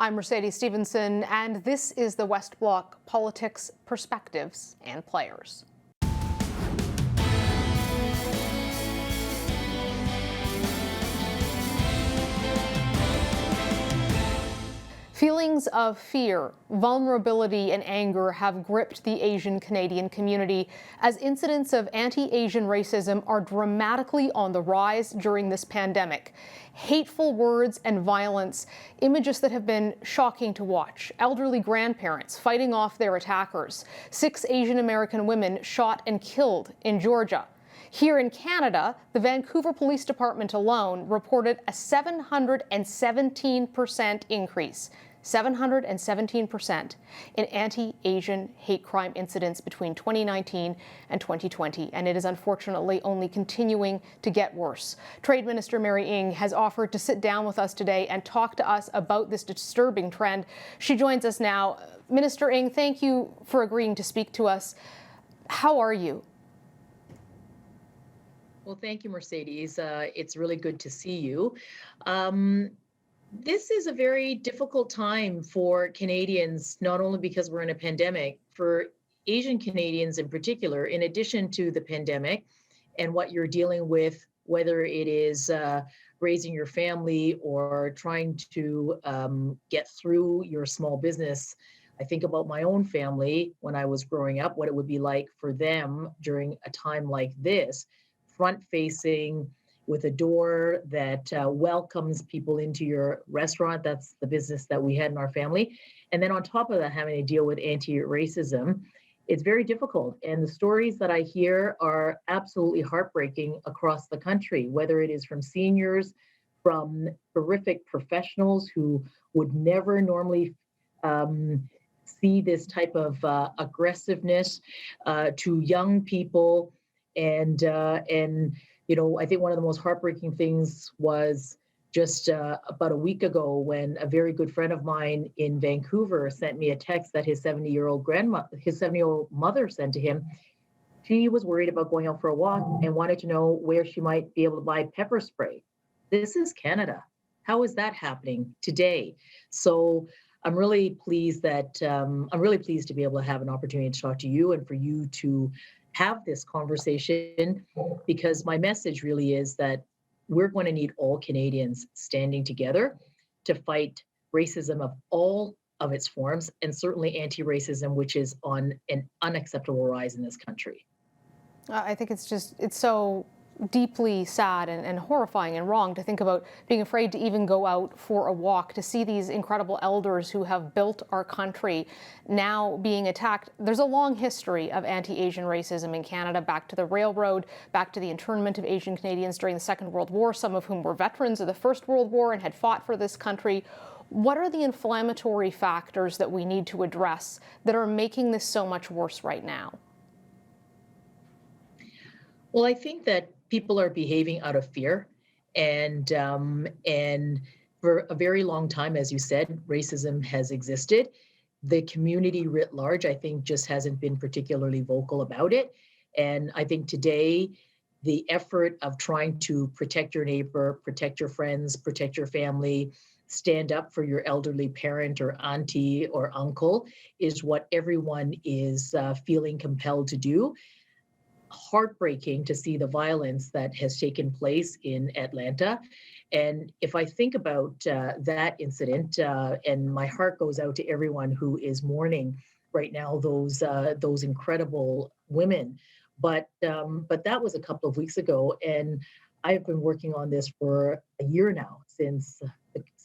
I'm Mercedes Stephenson, and this is the West Block Politics, Perspectives, and Players. Feelings of fear, vulnerability, and anger have gripped the Asian Canadian community as incidents of anti-Asian racism are dramatically on the rise during this pandemic. Hateful words and violence, images that have been shocking to watch. Elderly grandparents fighting off their attackers. 6 Asian American women shot and killed in Georgia. Here in Canada, the Vancouver Police Department alone reported a 717% increase. 717% in anti-Asian hate crime incidents between 2019 and 2020, and it is unfortunately only continuing to get worse. Trade Minister Mary Ng has offered to sit down with us today and talk to us about this disturbing trend. She joins us now. Minister Ng, thank you for agreeing to speak to us. How are you? Well, thank you, Mercedes. It's really good to see you. This is a very difficult time for Canadians, not only because we're in a pandemic, for Asian Canadians in particular, in addition to the pandemic and what you're dealing with, whether it is raising your family or trying to get through your small business. I think about my own family when I was growing up, what it would be like for them during a time like this, front-facing, with a door that welcomes people into your restaurant. That's the business that we had in our family. And then on top of that, having to deal with anti-racism, it's very difficult. And the stories that I hear are absolutely heartbreaking across the country, whether it is from seniors, from horrific professionals who would never normally see this type of aggressiveness, to young people. And you know, I think one of the most heartbreaking things was just about a week ago when a very good friend of mine in Vancouver sent me a text that his 70-year-old mother sent to him. She was worried about going out for a walk and wanted to know where she might be able to buy pepper spray. This is Canada. How is that happening today? So I'm really pleased to be able to have an opportunity to talk to you and for you to have this conversation, because my message really is that we're going to need all Canadians standing together to fight racism of all of its forms, and certainly anti-racism, which is on an unacceptable rise in this country. I think it's so deeply sad and horrifying and wrong to think about being afraid to even go out for a walk, to see these incredible elders who have built our country now being attacked. There's a long history of anti-Asian racism in Canada, back to the railroad, back to the internment of Asian Canadians during the Second World War, some of whom were veterans of the First World War and had fought for this country. What are the inflammatory factors that we need to address that are making this so much worse right now? Well, I think that people are behaving out of fear, and for a very long time, as you said, racism has existed. The community writ large, I think, just hasn't been particularly vocal about it. And I think today, the effort of trying to protect your neighbor, protect your friends, protect your family, stand up for your elderly parent or auntie or uncle is what everyone is feeling compelled to do. Heartbreaking to see the violence that has taken place in Atlanta. And if I think about that incident, and my heart goes out to everyone who is mourning right now, those incredible women. But that was a couple of weeks ago, and I have been working on this for a year now, since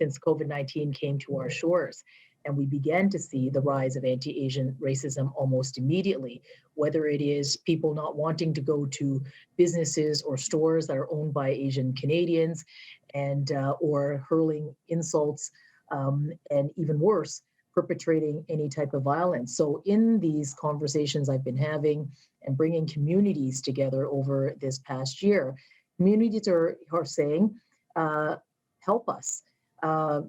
COVID-19 came to our shores. And we began to see the rise of anti-Asian racism almost immediately, whether it is people not wanting to go to businesses or stores that are owned by Asian Canadians, and or hurling insults, and even worse, perpetrating any type of violence. So in these conversations I've been having and bringing communities together over this past year, communities are saying, help us,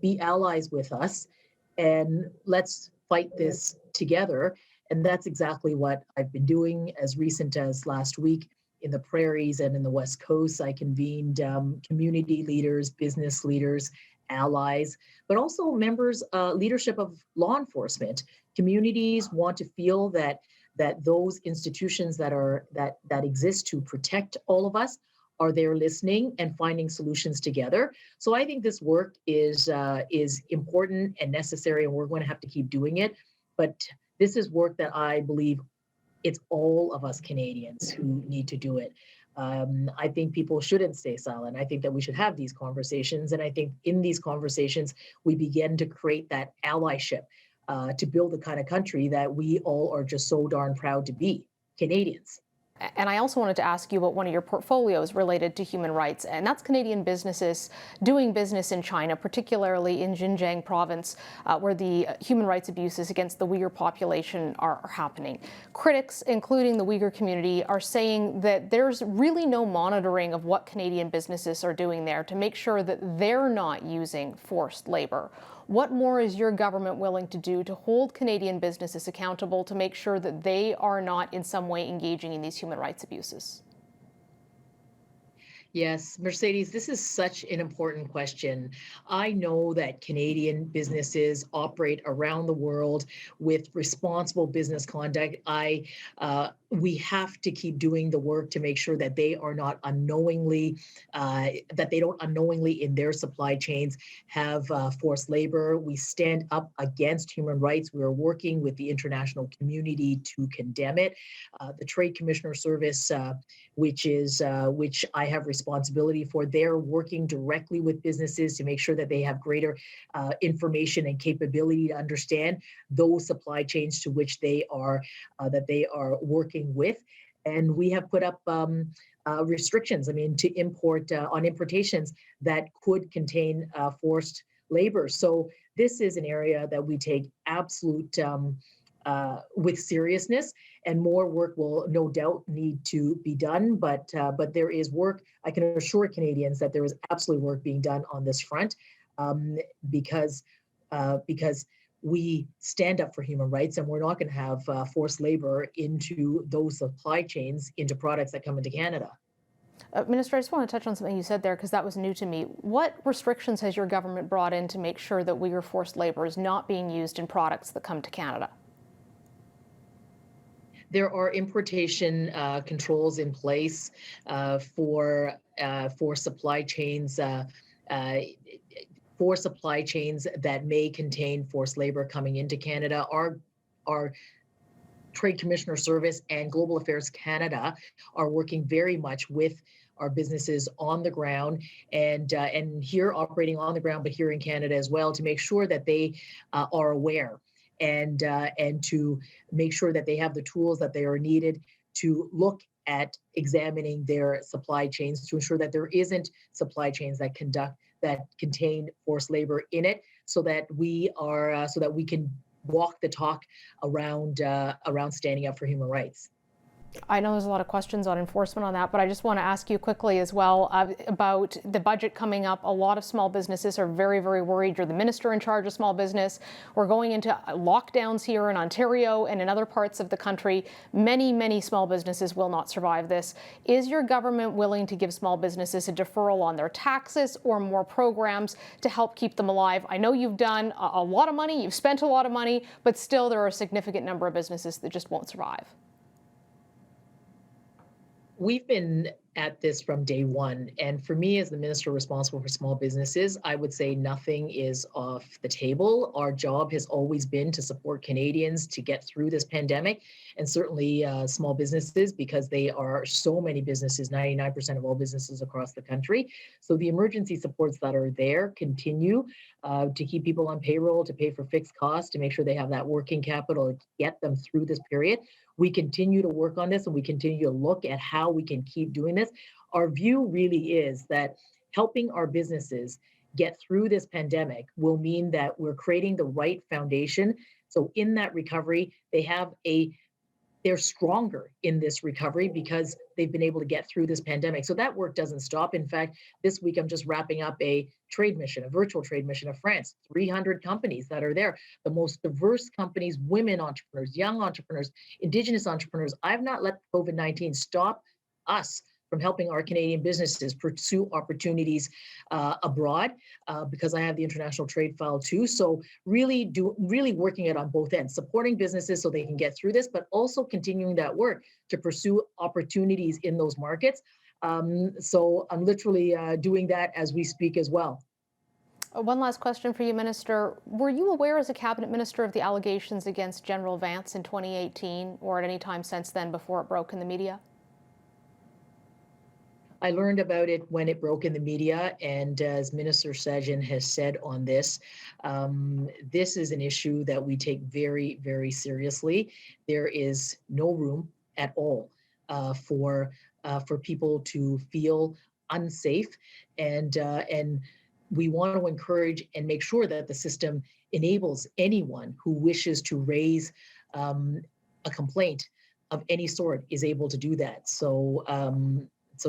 be allies with us, and let's fight this together. And that's exactly what I've been doing. As recent as last week in the prairies and in the West Coast, I convened community leaders, business leaders, allies, but also members, leadership of law enforcement. Communities want to feel that those institutions that exist to protect all of us are there listening and finding solutions together. So I think this work is important and necessary, and we're going to have to keep doing it. But this is work that I believe it's all of us Canadians who need to do it. I think people shouldn't stay silent. I think that we should have these conversations. And I think in these conversations, we begin to create that allyship to build the kind of country that we all are just so darn proud to be Canadians. And I also wanted to ask you about one of your portfolios related to human rights, and that's Canadian businesses doing business in China, particularly in Xinjiang province, where the human rights abuses against the Uyghur population are happening. Critics, including the Uyghur community, are saying that there's really no monitoring of what Canadian businesses are doing there to make sure that they're not using forced labor. What more is your government willing to do to hold Canadian businesses accountable to make sure that they are not in some way engaging in these human rights abuses? Yes, Mercedes, this is such an important question. I know that Canadian businesses operate around the world with responsible business conduct. We have to keep doing the work to make sure that they are not unknowingly, that they don't unknowingly in their supply chains have forced labor. We stand up against human rights. We are working with the international community to condemn it. The Trade Commissioner Service, which I have responsibility for. They're working directly with businesses to make sure that they have greater information and capability to understand those supply chains to which they are working with. And we have put up restrictions. I mean, to import on importations that could contain forced labor. So this is an area that we take absolute with seriousness, and more work will no doubt need to be done. But there is work. I can assure Canadians that there is absolutely work being done on this front, because we stand up for human rights, and we're not going to have forced labor into those supply chains into products that come into Canada. Minister, I just want to touch on something you said there because that was new to me. What restrictions has your government brought in to make sure that Uyghur forced labor is not being used in products that come to Canada? There are importation controls in place for supply chains. For supply chains that may contain forced labor coming into Canada. Our Trade Commissioner Service and Global Affairs Canada are working very much with our businesses on the ground and here operating on the ground, but here in Canada as well, to make sure that they are aware and to make sure that they have the tools that they are needed to look at examining their supply chains to ensure that there isn't supply chains that contain forced labor in it, so that we can walk the talk around standing up for human rights. I know there's a lot of questions on enforcement on that, but I just want to ask you quickly as well about the budget coming up. A lot of small businesses are very, very worried. You're the minister in charge of small business. We're going into lockdowns here in Ontario and in other parts of the country. Many, many small businesses will not survive this. Is your government willing to give small businesses a deferral on their taxes or more programs to help keep them alive? I know you've done a lot of money, you've spent a lot of money, but still there are a significant number of businesses that just won't survive. We've been at this from day one. And for me, as the minister responsible for small businesses, I would say nothing is off the table. Our job has always been to support Canadians to get through this pandemic, and certainly small businesses, because they are so many businesses, 99% of all businesses across the country. So the emergency supports that are there continue to keep people on payroll, to pay for fixed costs, to make sure they have that working capital to get them through this period. We continue to work on this, and we continue to look at how we can keep doing this. Our view really is that helping our businesses get through this pandemic will mean that we're creating the right foundation. So in that recovery, they're stronger in this recovery because they've been able to get through this pandemic. So that work doesn't stop. In fact, this week I'm just wrapping up a trade mission, a virtual trade mission of France, 300 companies that are there, the most diverse companies, women entrepreneurs, young entrepreneurs, Indigenous entrepreneurs. I've not let COVID-19 stop us from helping our Canadian businesses pursue opportunities abroad, because I have the international trade file too. So really working it on both ends, supporting businesses so they can get through this, but also continuing that work to pursue opportunities in those markets. So I'm literally doing that as we speak as well. One last question for you, Minister. Were you aware as a cabinet minister of the allegations against General Vance in 2018 or at any time since then before it broke in the media? I learned about it when it broke in the media, and as Minister Sajjan has said on this, this is an issue that we take very, very seriously. There is no room at all for people to feel unsafe, and we want to encourage and make sure that the system enables anyone who wishes to raise a complaint of any sort is able to do that. So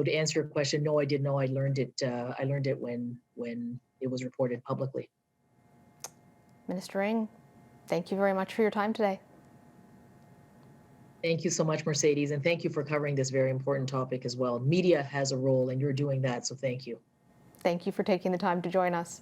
to answer your question, no, I didn't know. I learned it. I learned it when it was reported publicly. Minister Ng, thank you very much for your time today. Thank you so much, Mercedes, and thank you for covering this very important topic as well. Media has a role, and you're doing that, so thank you. Thank you for taking the time to join us.